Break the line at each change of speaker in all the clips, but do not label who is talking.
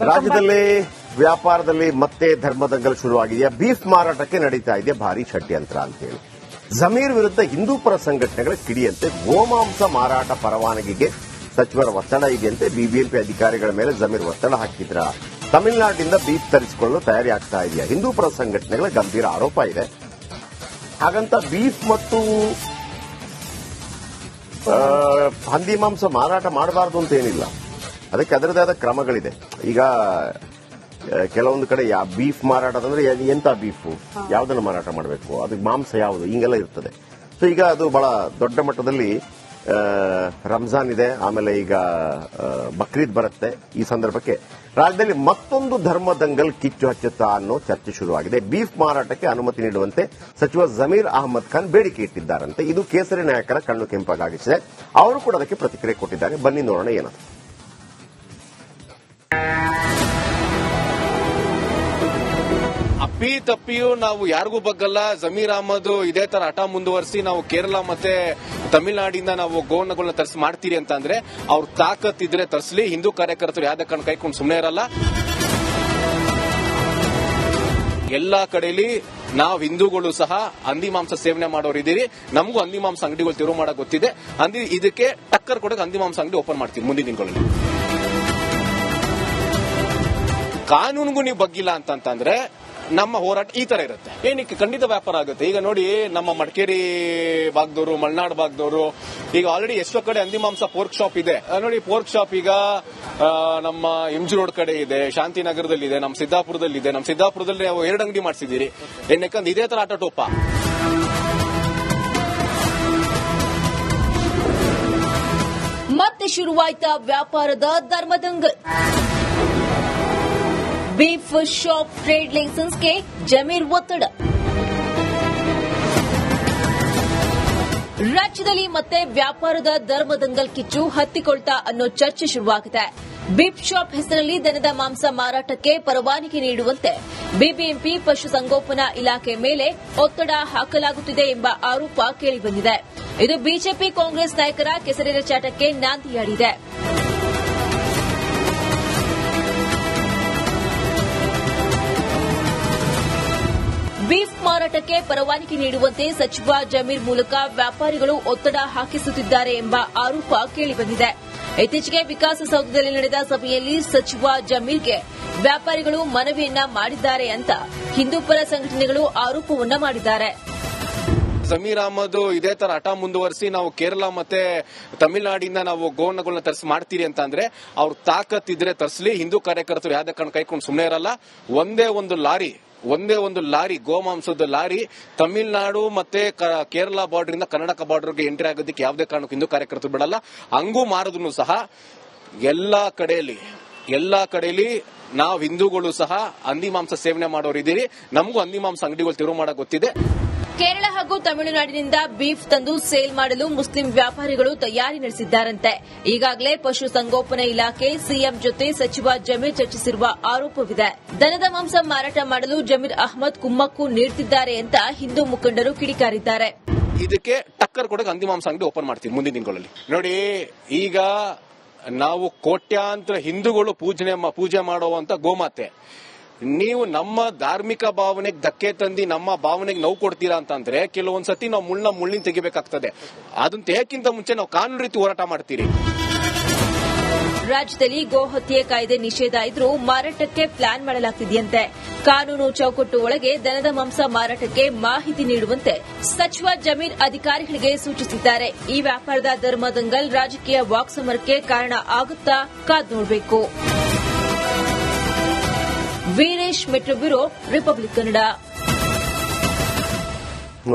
ರಾಜ್ಯದಲ್ಲಿ ವ್ಯಾಪಾರದಲ್ಲಿ ಮತ್ತೆ ಧರ್ಮದಂಗಲ್ ಶುರುವಾಗಿದೆಯಾ? ಬೀಫ್ ಮಾರಾಟಕ್ಕೆ ನಡೀತಾ ಇದೆಯಾ ಭಾರಿ ಷಡ್ಯಂತ್ರ ಅಂತೇಳಿ ಜಮೀರ್ ವಿರುದ್ಧ ಹಿಂದೂ ಪರ ಸಂಘಟನೆಗಳ ಕಿಡಿಯಂತೆ ಗೋಮಾಂಸ ಮಾರಾಟ ಪರವಾನಗಿಗೆ ಸಚಿವರ ಒತ್ತಡ ಇದೆಯಂತೆ. ಬಿಬಿಎಂಪಿ ಅಧಿಕಾರಿಗಳ ಮೇಲೆ ಜಮೀರ್ ಒತ್ತಡ ಹಾಕಿದ್ರ. ತಮಿಳುನಾಡಿನಿಂದ ಬೀಫ್ ತರಿಸಿಕೊಳ್ಳಲು ತಯಾರಿ ಆಗ್ತಾ ಇದೆಯಾ? ಹಿಂದೂ ಪರ ಸಂಘಟನೆಗಳ ಗಂಭೀರ ಆರೋಪ ಇದೆ. ಹಾಗಂತ ಬೀಫ್ ಮತ್ತು ಹಂದಿ ಮಾಂಸ ಮಾರಾಟ ಮಾಡಬಾರದು ಅಂತ ಏನಿಲ್ಲ, ಅದಕ್ಕೆ ಅದರದೇ ಆದ ಕ್ರಮಗಳಿದೆ. ಈಗ ಕೆಲವೊಂದು ಕಡೆ ಬೀಫ್ ಮಾರಾಟ ಅಂದ್ರೆ ಎಂತ ಬೀಫು, ಯಾವ್ದನ್ನು ಮಾರಾಟ ಮಾಡಬೇಕು, ಅದಕ್ಕೆ ಮಾಂಸ ಯಾವುದು, ಹಿಂಗೆಲ್ಲ ಇರ್ತದೆ. ಸೊ ಈಗ ಅದು ಬಹಳ ದೊಡ್ಡ ಮಟ್ಟದಲ್ಲಿ ರಂಜಾನ್ ಇದೆ, ಆಮೇಲೆ ಈಗ ಬಕ್ರೀದ್ ಬರುತ್ತೆ. ಈ ಸಂದರ್ಭಕ್ಕೆ ರಾಜ್ಯದಲ್ಲಿ ಮತ್ತೊಂದು ಧರ್ಮದಂಗಲ್ ಕಿಚ್ಚು ಹಚ್ಚುತ್ತಾ ಅನ್ನೋ ಚರ್ಚೆ ಶುರುವಾಗಿದೆ. ಬೀಫ್ ಮಾರಾಟಕ್ಕೆ ಅನುಮತಿ ನೀಡುವಂತೆ ಸಚಿವ ಜಮೀರ್ ಅಹಮದ್ ಖಾನ್ ಬೇಡಿಕೆ ಇಟ್ಟಿದ್ದಾರಂತೆ. ಇದು ಕೇಸರಿ ನಾಯಕರ ಕಣ್ಣು ಕೆಂಪಾಗಿಸಿದೆ. ಅವರು ಕೂಡ ಅದಕ್ಕೆ ಪ್ರತಿಕ್ರಿಯೆ ಕೊಟ್ಟಿದ್ದಾರೆ. ಬನ್ನಿ ನೋಡೋಣ ಏನದು.
ಅಪ್ಪಿ ತಪ್ಪಿಯೂ ನಾವು ಯಾರಿಗೂ ಬಗ್ಗಲ್ಲ. ಜಮೀರ್ ಅಹಮದ್ ಇದೇ ತರ ಹಠ ಮುಂದುವರಿಸಿ ನಾವು ಕೇರಳ ಮತ್ತೆ ತಮಿಳುನಾಡಿಂದ ನಾವು ಗೋವನ್ನಗಳನ್ನ ತರಿಸಿ ಮಾಡ್ತೀರಿ ಅಂತ ಅಂದ್ರೆ ಅವ್ರ ತಾಕತ್ತಿದ್ರೆ ತರಿಸಲಿ. ಹಿಂದೂ ಕಾರ್ಯಕರ್ತರು ಯಾವ್ದೇ ಕಾರಣ ಕೈಕೊಂಡು ಸುಮ್ಮನೆ ಇರಲ್ಲ. ಎಲ್ಲಾ ಕಡೆಯಲ್ಲಿ ನಾವು ಹಿಂದೂಗಳು ಸಹ ಹಂದಿ ಮಾಂಸ ಸೇವನೆ ಮಾಡೋರಿದ್ದೀರಿ. ನಮಗೂ ಹಂದಿ ಮಾಂಸ ಅಂಗಡಿಗಳು ತೆರವು ಮಾಡಕ್ ಗೊತ್ತಿದೆ. ಇದಕ್ಕೆ ಟಕ್ಕರ್ ಕೊಡಕ್ಕೆ ಹಂದಿ ಮಾಂಸ ಅಂಗಡಿ ಓಪನ್ ಮಾಡ್ತೀವಿ ಮುಂದಿನ ದಿನಗಳಲ್ಲಿ. ಕಾನೂನಿಗೂ ನೀವು ಬಗ್ಗಿಲ್ಲ ಅಂತಂದ್ರೆ ನಮ್ಮ ಹೋರಾಟ ಈ ತರ ಇರುತ್ತೆ. ಏನಕ್ಕೆ ಖಂಡಿತ ವ್ಯಾಪಾರ ಆಗುತ್ತೆ. ಈಗ ನೋಡಿ, ನಮ್ಮ ಮಡಿಕೇರಿ ಭಾಗದವರು, ಮಲೆನಾಡು ಭಾಗದವರು ಈಗ ಆಲ್ರೆಡಿ ಎಷ್ಟೋ ಕಡೆ ಹಂದಿ ಮಾಂಸ ಪೋರ್ಕ್ ಶಾಪ್ ಇದೆ ನೋಡಿ. ಪೋರ್ಕ್ ಶಾಪ್ ಈಗ ನಮ್ಮ ಎಂಜಿ ರೋಡ್ ಕಡೆ ಇದೆ, ಶಾಂತಿನಗರದಲ್ಲಿ ಇದೆ, ನಮ್ಮ ಸಿದ್ದಾಪುರದಲ್ಲಿ ಇದೆ. ನಮ್ಮ ಸಿದ್ದಾಪುರದಲ್ಲಿ ನಾವು 2 ಅಂಗಡಿ ಮಾಡಿಸಿದ್ದೀರಿ. ಏನಕ್ಕಂದ್ರೆ ಇದೇ ತರ ಆಟ ಟೋಪ.
ಮತ್ತೆ ಶುರುವಾಯ್ತಾ ವ್ಯಾಪಾರದ ಧರ್ಮದಂಗಲ್. ಬೀಫ್ ಶಾಪ್ ಟ್ರೇಡ್ ಲೈಸೆನ್ಸ್ಗೆ ಜಮೀರ್ ಒತ್ತಡ. ರಾಜ್ಯದಲ್ಲಿ ಮತ್ತೆ ವ್ಯಾಪಾರದ ಧರ್ಮದಂಗಲ್ ಕಿಚ್ಚು ಹತ್ತಿಕೊಳ್ತಾ ಅನ್ನೋ ಚರ್ಚೆ ಶುರುವಾಗಿದೆ. ಬೀಫ್ ಶಾಪ್ ಹೆಸರಲ್ಲಿ ದನದ ಮಾಂಸ ಮಾರಾಟಕ್ಕೆ ಪರವಾನಗಿ ನೀಡುವಂತೆ ಬಿಬಿಎಂಪಿ ಪಶುಸಂಗೋಪನಾ ಇಲಾಖೆ ಮೇಲೆ ಒತ್ತಡ ಹಾಕಲಾಗುತ್ತಿದೆ ಎಂಬ ಆರೋಪ ಕೇಳಿಬಂದಿದೆ. ಇದು ಬಿಜೆಪಿ ಕಾಂಗ್ರೆಸ್ ನಾಯಕರ ಕೆಸರಿನ ಚಾಟಕ್ಕೆ ನಾಂದಿಯಾಡಿದೆ. ಬೀಫ್ ಮಾರಾಟಕ್ಕೆ ಪರವಾನಗಿ ನೀಡುವಂತೆ ಸಚಿವ ಜಮೀರ್ ಮೂಲಕ ವ್ಯಾಪಾರಿಗಳು ಒತ್ತಡ ಹಾಕಿಸುತ್ತಿದ್ದಾರೆ ಎಂಬ ಆರೋಪ ಕೇಳಿಬಂದಿದೆ. ಇತ್ತೀಚೆಗೆ ವಿಕಾಸಸೌಧದಲ್ಲಿ ನಡೆದ ಸಭೆಯಲ್ಲಿ ಸಚಿವ ಜಮೀರ್ಗೆ ವ್ಯಾಪಾರಿಗಳು ಮನವಿಯನ್ನ ಮಾಡಿದ್ದಾರೆ ಅಂತ ಹಿಂದೂ ಪರ ಸಂಘಟನೆಗಳು ಆರೋಪವನ್ನ ಮಾಡಿದ್ದಾರೆ.
ಜಮೀರ್ ಅಹಮದ್ ಇದೇ ತರ ಹಠ ಮುಂದುವರಿಸಿ ನಾವು ಕೇರಳ ಮತ್ತೆ ತಮಿಳುನಾಡಿಂದ ನಾವು ಗೋವನ್ನಗಳನ್ನ ತರಿಸಿ ಮಾಡ್ತೀರಿ ಅಂತ ಅಂದ್ರೆ ಅವ್ರ ತಾಕತ್ತಿದ್ರೆ ತರಿಸಲಿ. ಹಿಂದೂ ಕಾರ್ಯಕರ್ತರು ಯಾವ್ದೇ ಕಾರಣ ಕೈಕೊಂಡು ಸುಮ್ಮನೆ ಇರಲ್ಲ. ಒಂದೇ ಒಂದು ಲಾರಿ ಗೋಮಾಂಸದ ಲಾರಿ ತಮಿಳುನಾಡು ಮತ್ತೆ ಕೇರಳ ಬಾರ್ಡರ್ ಇಂದ ಕರ್ನಾಟಕ ಬಾರ್ಡರ್ಗೆ ಎಂಟ್ರಿ ಆಗೋದಕ್ಕೆ ಯಾವುದೇ ಕಾರಣಕ್ಕೂ ಹಿಂದೂ ಕಾರ್ಯಕರ್ತರು ಬಿಡಲ್ಲ. ಹಂಗೂ ಮಾರದನ್ನು ಸಹ ಎಲ್ಲಾ ಕಡೆಯಲ್ಲಿ ನಾವು ಹಿಂದೂಗಳು ಸಹ ಹಂದಿ ಮಾಂಸ ಸೇವನೆ ಮಾಡೋರಿದ್ದೀರಿ. ನಮಗೂ ಹಂದಿ ಮಾಂಸ ಅಂಗಡಿಗಳು ತೆರವು ಮಾಡಕ್ ಗೊತ್ತಿದೆ.
ಕೇರಳ ಹಾಗೂ ತಮಿಳುನಾಡಿನಿಂದ ಬೀಫ್ ತಂದು ಸೇಲ್ ಮಾಡಲು ಮುಸ್ಲಿಂ ವ್ಯಾಪಾರಿಗಳು ತಯಾರಿ ನಡೆಸಿದ್ದಾರಂತೆ. ಈಗಾಗಲೇ ಪಶುಸಂಗೋಪನಾ ಇಲಾಖೆ ಸಿಎಂ ಜೊತೆ ಸಚಿವ ಜಮೀರ್ ಚರ್ಚಿಸಿರುವ ಆರೋಪವಿದೆ. ದನದ ಮಾಂಸ ಮಾರಾಟ ಮಾಡಲು ಜಮೀರ್ ಅಹಮದ್ ಕುಮ್ಮಕ್ಕು ನೀಡುತ್ತಿದ್ದಾರೆ ಅಂತ ಹಿಂದೂ ಮುಖಂಡರು ಕಿಡಿಕಾರಿದ್ದಾರೆ.
ಇದಕ್ಕೆ ಟಕ್ಕರ್ ಕೊಡಕ್ಕೆ ಹಂದಿ ಮಾಂಸ ಅಂಗಡಿ ಓಪನ್ ಮಾಡ್ತೀವಿ ಮುಂದಿನ ದಿನಗಳಲ್ಲಿ. ನೋಡಿ, ಈಗ ನಾವು ಕೋಟ್ಯಾಂತರ ಹಿಂದೂಗಳು ಪೂಜೆ ಮಾಡುವಂತ ಗೋಮಾತೆ, ನೀವು ನಮ್ಮ ಧಾರ್ಮಿಕ ಭಾವನೆಗೆ ಧಕ್ಕೆ ತಂದಿ ನಮ್ಮ ಭಾವನೆಗೆ ನೋವು ಕೊಡ್ತೀರಾ ಅಂತಂದ್ರೆ ಕೆಲವೊಂದ್ಸತಿ ನಾವು ಮುಳ್ಳಿನ ತೆಗಿಬೇಕಾಗ್ತದೆ. ಅದನ್ನ ತೆಗೆಯಕ್ಕಿಂತ ಮುಂಚೆ ನಾವು ಕಾನೂನು ರೀತಿ ಹೋರಾಟ ಮಾಡ್ತೀರಿ.
ರಾಜ್ಯದಲ್ಲಿ ಗೋ ಹತ್ಯೆ ಕಾಯ್ದೆ ನಿಷೇಧ ಇದ್ರೂ ಮಾರಾಟಕ್ಕೆ ಪ್ಲಾನ್ ಮಾಡಲಾಗ್ತಿದೆಯಂತೆ. ಕಾನೂನು ಚೌಕಟ್ಟು ಒಳಗೆ ದನದ ಮಾಂಸ ಮಾರಾಟಕ್ಕೆ ಮಾಹಿತಿ ನೀಡುವಂತೆ ಸಚಿವ ಜಮೀರ್ ಅಧಿಕಾರಿಗಳಿಗೆ ಸೂಚಿಸಿದ್ದಾರೆ. ಈ ವ್ಯಾಪಾರದ ಧರ್ಮದಂಗಲ್ ರಾಜಕೀಯ ವಾಕ್ಸಮರಕ್ಕೆ ಕಾರಣ ಆಗುತ್ತಾ ಕಾದ್ ನೋಡಬೇಕು. Veeresh, metro bureau, republic Kannada.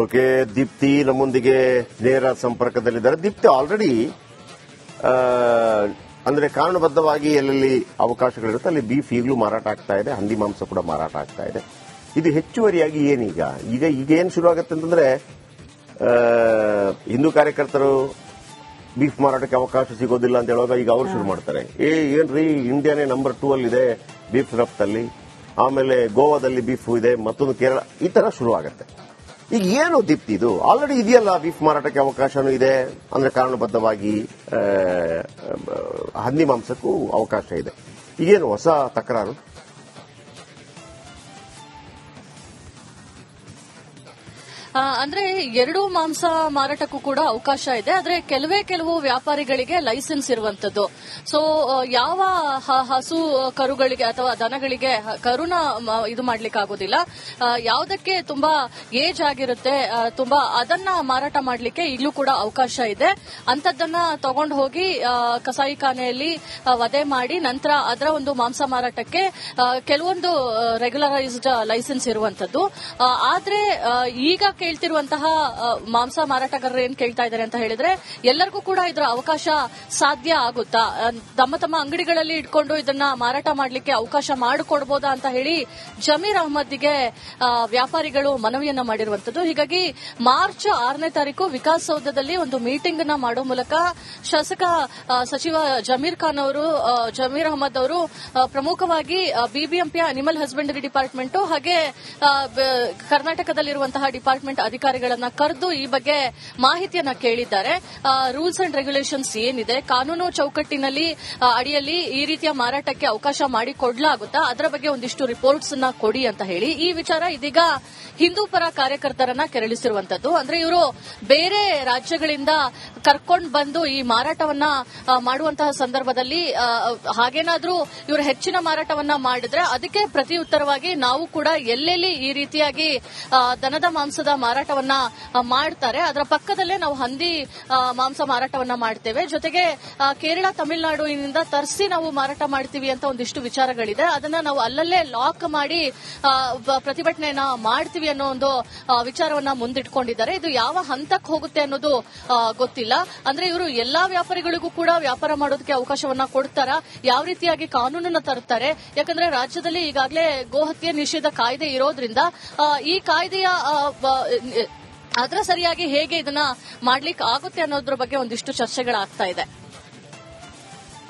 Okay, Deepti ನಮ್ಮೊಂದಿಗೆ ನೇರ ಸಂಪರ್ಕದಲ್ಲಿದ್ದಾರೆ. ದೀಪ್ತಿ, ಆಲ್ರೆಡಿ ಅಂದ್ರೆ ಕಾನೂನುಬದ್ಧವಾಗಿ ಎಲ್ಲೆಲ್ಲಿ ಅವಕಾಶಗಳಿರುತ್ತೆ ಅಲ್ಲಿ ಬೀಫ್ ಈಗಲೂ ಮಾರಾಟ ಆಗ್ತಾ ಇದೆ, ಹಂದಿ ಮಾಂಸ ಕೂಡ ಮಾರಾಟ ಆಗ್ತಾ ಇದೆ. ಇದು ಹೆಚ್ಚುವರಿಯಾಗಿ ಈಗ ಏನ್ ಶುರು ಆಗುತ್ತೆ ಅಂತಂದ್ರೆ ಹಿಂದೂ ಕಾರ್ಯಕರ್ತರು ಬೀಫ್ ಮಾರಾಟಕ್ಕೆ ಅವಕಾಶ ಸಿಗೋದಿಲ್ಲ ಅಂತ ಹೇಳುವಾಗ ಈಗ ಅವರು ಶುರು ಮಾಡ್ತಾರೆ, ಏನ್ರಿ ಇಂಡಿಯಾನೇ ನಂಬರ್ 2 ಅಲ್ಲಿದೆ ಬೀಫ್ ರಫ್ತಲ್ಲಿ, ಆಮೇಲೆ ಗೋವಾದಲ್ಲಿ ಬೀಫ್ ಇದೆ, ಮತ್ತೊಂದು ಕೇರಳ, ಈ ತರ ಶುರು ಆಗುತ್ತೆ. ಈಗ ಏನು ದೀಪ್ತಿ, ಇದು ಆಲ್ರೆಡಿ ಇದೆಯಲ್ಲ ಬೀಫ್ ಮಾರಾಟಕ್ಕೆ ಅವಕಾಶನೂ ಇದೆ, ಅಂದ್ರೆ ಕಾನೂನುಬದ್ಧವಾಗಿ ಹಂದಿ ಮಾಂಸಕ್ಕೂ ಅವಕಾಶ ಇದೆ. ಈಗೇನು ಹೊಸ ತಕರಾರು?
ಅಂದ್ರೆ ಎರಡೂ ಮಾಂಸ ಮಾರಾಟಕ್ಕೂ ಕೂಡ ಅವಕಾಶ ಇದೆ. ಆದ್ರೆ ಕೆಲವು ವ್ಯಾಪಾರಿಗಳಿಗೆ ಲೈಸೆನ್ಸ್ ಇರುವಂತದ್ದು. ಸೊ ಯಾವ ಹಸು ಕರುಗಳಿಗೆ ಅಥವಾ ದನಗಳಿಗೆ ಕರುನ ಇದು ಮಾಡ್ಲಿಕ್ಕೆ ಆಗೋದಿಲ್ಲ, ಯಾವುದಕ್ಕೆ ತುಂಬಾ ಏಜ್ ಆಗಿರುತ್ತೆ ತುಂಬಾ ಅದನ್ನ ಮಾರಾಟ ಮಾಡ್ಲಿಕ್ಕೆ ಈಗಲೂ ಕೂಡ ಅವಕಾಶ ಇದೆ. ಅಂತದನ್ನ ತಗೊಂಡು ಹೋಗಿ ಕಸಾಯಿಖಾನೆಯಲ್ಲಿ ವಧೆ ಮಾಡಿ ನಂತರ ಅದರ ಒಂದು ಮಾಂಸ ಮಾರಾಟಕ್ಕೆ ಕೆಲವೊಂದು ರೆಗ್ಯುಲರೈಸ್ಡ್ ಲೈಸೆನ್ಸ್ ಇರುವಂತದ್ದು. ಆದ್ರೆ ಈಗ ಕೇಳ್ತಿರುವಂತಹ ಮಾಂಸ ಮಾರಾಟಗಾರರು ಏನ್ ಕೇಳ್ತಾ ಇದ್ದಾರೆ ಅಂತ ಹೇಳಿದ್ರೆ, ಎಲ್ಲರಿಗೂ ಕೂಡ ಇದರ ಅವಕಾಶ ಸಾಧ್ಯ ಆಗುತ್ತಾ, ತಮ್ಮ ಅಂಗಡಿಗಳಲ್ಲಿ ಇಟ್ಕೊಂಡು ಇದನ್ನ ಮಾರಾಟ ಮಾಡ್ಲಿಕ್ಕೆ ಅವಕಾಶ ಮಾಡಿಕೊಡ್ಬೋದಾ ಅಂತ ಹೇಳಿ ಜಮೀರ್ ಅಹ್ಮದ್ಗೆ ವ್ಯಾಪಾರಿಗಳು ಮನವಿಯನ್ನ ಮಾಡಿರುವಂತದ್ದು. ಹೀಗಾಗಿ ಮಾರ್ಚ್ 6ನೇ ತಾರೀಕು ವಿಕಾಸಸೌಧದಲ್ಲಿ ಒಂದು ಮೀಟಿಂಗ್ ನ ಮಾಡೋ ಮೂಲಕ ಶಾಸಕ ಸಚಿವ ಜಮೀರ್ ಅಹ್ಮದ್ ಅವರು ಪ್ರಮುಖವಾಗಿ ಬಿಬಿಎಂಪಿಯ ಅನಿಮಲ್ ಹಸ್ಬೆಂಡರಿ ಡಿಪಾರ್ಟ್ಮೆಂಟ್ ಹಾಗೆ ಕರ್ನಾಟಕದಲ್ಲಿರುವಂತಹ ಡಿಪಾರ್ಟ್ಮೆಂಟ್ ಅಧಿಕಾರಿಗಳನ್ನ ಕರೆದು ಈ ಬಗ್ಗೆ ಮಾಹಿತಿಯನ್ನ ಕೇಳಿದ್ದಾರೆ. ರೂಲ್ಸ್ ಅಂಡ್ ರೆಗ್ಯುಲೇಷನ್ಸ್ ಏನಿದೆ, ಕಾನೂನು ಚೌಕಟ್ಟಿನಲ್ಲಿ ಅಡಿಯಲ್ಲಿ ಈ ರೀತಿಯ ಮಾರಾಟಕ್ಕೆ ಅವಕಾಶ ಮಾಡಿಕೊಡ್ಲಾಗುತ್ತಾ, ಅದರ ಬಗ್ಗೆ ಒಂದಿಷ್ಟು ರಿಪೋರ್ಟ್ಸ್ ಅನ್ನ ಕೊಡಿ ಅಂತ ಹೇಳಿ ಈ ವಿಚಾರ ಇದೀಗ ಹಿಂದೂ ಪರ ಕಾರ್ಯಕರ್ತರನ್ನ ಕೆರಳಿಸಿರುವಂತದ್ದು. ಅಂದ್ರೆ ಇವರು ಬೇರೆ ರಾಜ್ಯಗಳಿಂದ ಕರ್ಕೊಂಡು ಬಂದು ಈ ಮಾರಾಟವನ್ನ ಮಾಡುವಂತಹ ಸಂದರ್ಭದಲ್ಲಿ ಹಾಗೇನಾದ್ರೂ ಇವರು ಹೆಚ್ಚಿನ ಮಾರಾಟವನ್ನ ಮಾಡಿದ್ರೆ ಅದಕ್ಕೆ ಪ್ರತಿಯುತ್ತರವಾಗಿ ನಾವು ಕೂಡ ಎಲ್ಲೆಲ್ಲಿ ಈ ರೀತಿಯಾಗಿ ದನದ ಮಾಂಸದ ಮಾರಾಟವನ್ನ ಮಾಡ್ತಾರೆ ಅದರ ಪಕ್ಕದಲ್ಲೇ ನಾವು ಹಂದಿ ಮಾಂಸ ಮಾರಾಟವನ್ನ ಮಾಡ್ತೇವೆ, ಜೊತೆಗೆ ಕೇರಳ ತಮಿಳುನಾಡಿನಿಂದ ತರಿಸಿ ನಾವು ಮಾರಾಟ ಮಾಡ್ತೀವಿ ಅಂತ ಒಂದಿಷ್ಟು ವಿಚಾರಗಳಿದೆ. ಅದನ್ನ ನಾವು ಅಲ್ಲಲ್ಲೇ ಲಾಕ್ ಮಾಡಿ ಪ್ರತಿಭಟನೆಯನ್ನ ಮಾಡ್ತೀವಿ ಅನ್ನೋ ಒಂದು ವಿಚಾರವನ್ನ ಮುಂದಿಟ್ಕೊಂಡಿದ್ದಾರೆ. ಇದು ಯಾವ ಹಂತಕ್ಕೆ ಹೋಗುತ್ತೆ ಅನ್ನೋದು ಗೊತ್ತಿಲ್ಲ. ಅಂದ್ರೆ ಇವರು ಎಲ್ಲಾ ವ್ಯಾಪಾರಿಗಳಿಗೂ ಕೂಡ ವ್ಯಾಪಾರ ಮಾಡೋದಕ್ಕೆ ಅವಕಾಶವನ್ನ ಕೊಡ್ತಾರಾ, ಯಾವ ರೀತಿಯಾಗಿ ಕಾನೂನನ್ನ ತರ್ತಾರೆ? ಯಾಕಂದ್ರೆ ರಾಜ್ಯದಲ್ಲಿ ಈಗಾಗಲೇ ಗೋಹತ್ಯೆ ನಿಷೇಧ ಕಾಯ್ದೆ ಇರೋದ್ರಿಂದ ಈ ಕಾಯ್ದೆಯ ಅದರ ಸರಿಯಾಗಿ ಹೇಗೆ ಇದನ್ನ ಮಾಡ್ಲಿಕ್ಕೆ ಆಗುತ್ತೆ ಅನ್ನೋದ್ರ ಬಗ್ಗೆ ಒಂದಿಷ್ಟು ಚರ್ಚೆಗಳಾಗ್ತಾ ಇದೆ.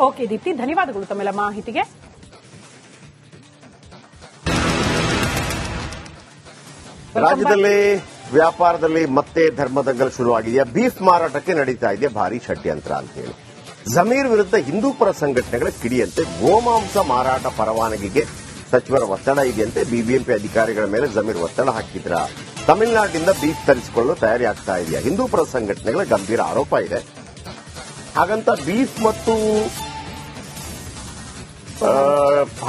ಓಕೆ ದೀಪ್ತಿ, ಧನ್ಯವಾದಗಳು ತಮ್ಮೆಲ್ಲ ಮಾಹಿತಿಗೆ.
ರಾಜ್ಯದಲ್ಲಿ ವ್ಯಾಪಾರದಲ್ಲಿ ಮತ್ತೆ ಧರ್ಮದಂಗಲ್ ಶುರುವಾಗಿದೆಯಾ? ಬೀಫ್ ಮಾರಾಟಕ್ಕೆ ನಡೀತಾ ಇದೆ ಭಾರಿ ಷಡ್ಯಂತ್ರ ಅಂತ ಹೇಳಿ ಜಮೀರ್ ವಿರುದ್ಧ ಹಿಂದೂ ಪರ ಸಂಘಟನೆಗಳ ಕಿಡಿಯಂತೆ ಗೋಮಾಂಸ ಮಾರಾಟ ಪರವಾನಗಿಗೆ ಸಚಿವರ ಒತ್ತಡ ಇದೆಯಂತೆ. ಬಿಬಿಎಂಪಿ ಅಧಿಕಾರಿಗಳ ಮೇಲೆ ಜಮೀರ್ ಒತ್ತಡ ಹಾಕಿದ್ರ. ತಮಿಳುನಾಡಿನಿಂದ ಬೀಫ್ ತರಿಸಿಕೊಳ್ಳಲು ತಯಾರಿ ಆಗ್ತಾ ಇದೆಯಾ? ಹಿಂದೂ ಪರ ಸಂಘಟನೆಗಳ ಗಂಭೀರ ಆರೋಪ ಇದೆ. ಹಾಗಂತ ಬೀಫ್ ಮತ್ತು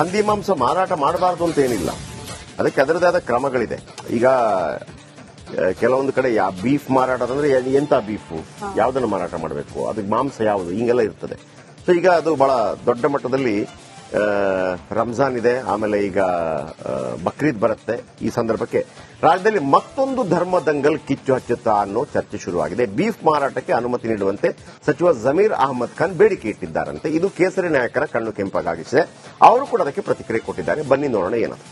ಹಂದಿ ಮಾಂಸ ಮಾರಾಟ ಮಾಡಬಾರದು ಅಂತ ಏನಿಲ್ಲ, ಅದಕ್ಕೆ ಅದರದೇ ಆದ ಕ್ರಮಗಳಿದೆ. ಈಗ ಕೆಲವೊಂದು ಕಡೆ ಬೀಫ್ ಮಾರಾಟ ಅಂದ್ರೆ ಎಂತ ಬೀಫು, ಯಾವ್ದನ್ನು ಮಾರಾಟ ಮಾಡಬೇಕು, ಅದಕ್ಕೆ ಮಾಂಸ ಯಾವುದು, ಹಿಂಗೆಲ್ಲ ಇರ್ತದೆ. ಸೊ ಈಗ ಅದು ಬಹಳ ದೊಡ್ಡ ಮಟ್ಟದಲ್ಲಿ ರಂಜಾನ್ ಇದೆ, ಆಮೇಲೆ ಈಗ ಬಕ್ರೀದ್ ಬರುತ್ತೆ. ಈ ಸಂದರ್ಭಕ್ಕೆ ರಾಜ್ಯದಲ್ಲಿ ಮತ್ತೊಂದು ಧರ್ಮ ದಂಗಲ್ ಕಿಚ್ಚು ಹಚ್ಚುತ್ತಾ ಅನ್ನೋ ಚರ್ಚೆ ಶುರುವಾಗಿದೆ. ಬೀಫ್ ಮಾರಾಟಕ್ಕೆ ಅನುಮತಿ ನೀಡುವಂತೆ ಸಚಿವ ಜಮೀರ್ ಅಹ್ಮದ್ ಖಾನ್ ಬೇಡಿಕೆ ಇಟ್ಟಿದ್ದಾರಂತೆ. ಇದು ಕೇಸರಿ ನಾಯಕರ ಕಣ್ಣು ಕೆಂಪಗಾಗಿಸಿದೆ. ಅವರು ಕೂಡ ಅದಕ್ಕೆ ಪ್ರತಿಕ್ರಿಯೆ ಕೊಟ್ಟಿದ್ದಾರೆ. ಬನ್ನಿ ನೋಡೋಣ ಏನದು.